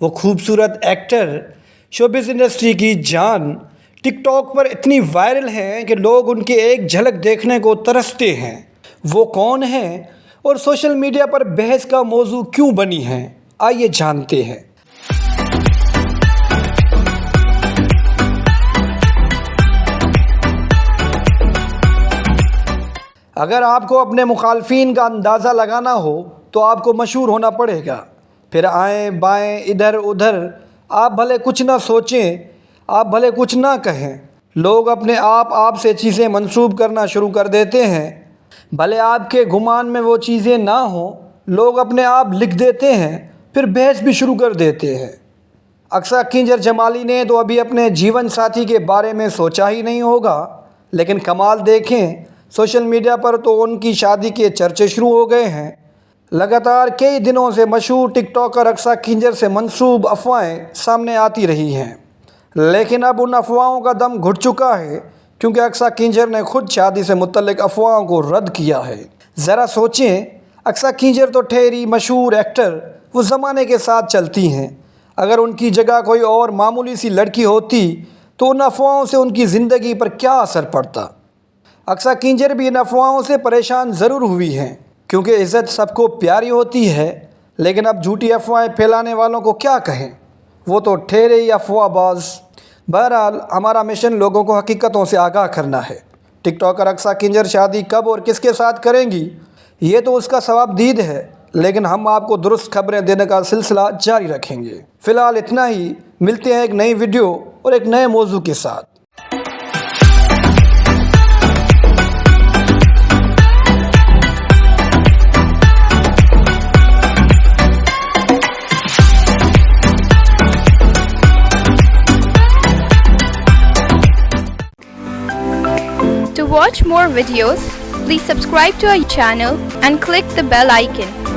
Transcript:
وہ خوبصورت actor showbiz industry کی جان ٹک ٹاک پر اتنی وائرل ہیں کہ لوگ ان کی ایک جھلک دیکھنے کو ترستے ہیں۔ وہ کون ہیں اور سوشل میڈیا پر بحث کا موضوع کیوں بنی ہیں، آئیے جانتے ہیں۔ اگر آپ کو اپنے مخالفین کا اندازہ لگانا ہو تو آپ کو مشہور ہونا پڑے گا، پھر آئیں بائیں ادھر ادھر آپ بھلے کچھ نہ سوچیں، آپ بھلے کچھ نہ کہیں، لوگ اپنے آپ سے چیزیں منسوب کرنا شروع کر دیتے ہیں۔ بھلے آپ کے گمان میں وہ چیزیں نہ ہوں، لوگ اپنے آپ لکھ دیتے ہیں، پھر بحث بھی شروع کر دیتے ہیں۔ اقصیٰ کنجر جمالی نے تو ابھی اپنے جیون ساتھی کے بارے میں سوچا ہی نہیں ہوگا، لیکن کمال دیکھیں، سوشل میڈیا پر تو ان کی شادی کے چرچے شروع ہو گئے ہیں۔ لگاتار کئی دنوں سے مشہور ٹک ٹاکر اقصیٰ کنجر سے منسوب افواہیں سامنے آتی رہی ہیں، لیکن اب ان افواہوں کا دم گھٹ چکا ہے، کیونکہ اقصیٰ کنجر نے خود شادی سے متعلق افواہوں کو رد کیا ہے۔ ذرا سوچیں، اقصیٰ کنجر تو ٹھہری مشہور ایکٹر، وہ زمانے کے ساتھ چلتی ہیں۔ اگر ان کی جگہ کوئی اور معمولی سی لڑکی ہوتی تو ان افواہوں سے ان کی زندگی پر کیا اثر پڑتا؟ اقصیٰ کنجر بھی ان افواہوں سے پریشان ضرور ہوئی ہیں، کیونکہ عزت سب کو پیاری ہوتی ہے، لیکن اب جھوٹی افواہیں پھیلانے والوں کو کیا کہیں، وہ تو ٹھہرے ہی افواہ باز۔ بہرحال ہمارا مشن لوگوں کو حقیقتوں سے آگاہ کرنا ہے۔ ٹک ٹاکر اقصیٰ کنجر شادی کب اور کس کے ساتھ کریں گی، یہ تو اس کا ثواب دید ہے، لیکن ہم آپ کو درست خبریں دینے کا سلسلہ جاری رکھیں گے۔ فی الحال اتنا ہی، ملتے ہیں ایک نئی ویڈیو اور ایک نئے موضوع کے ساتھ۔ To watch more videos, please subscribe to our channel and click the bell icon.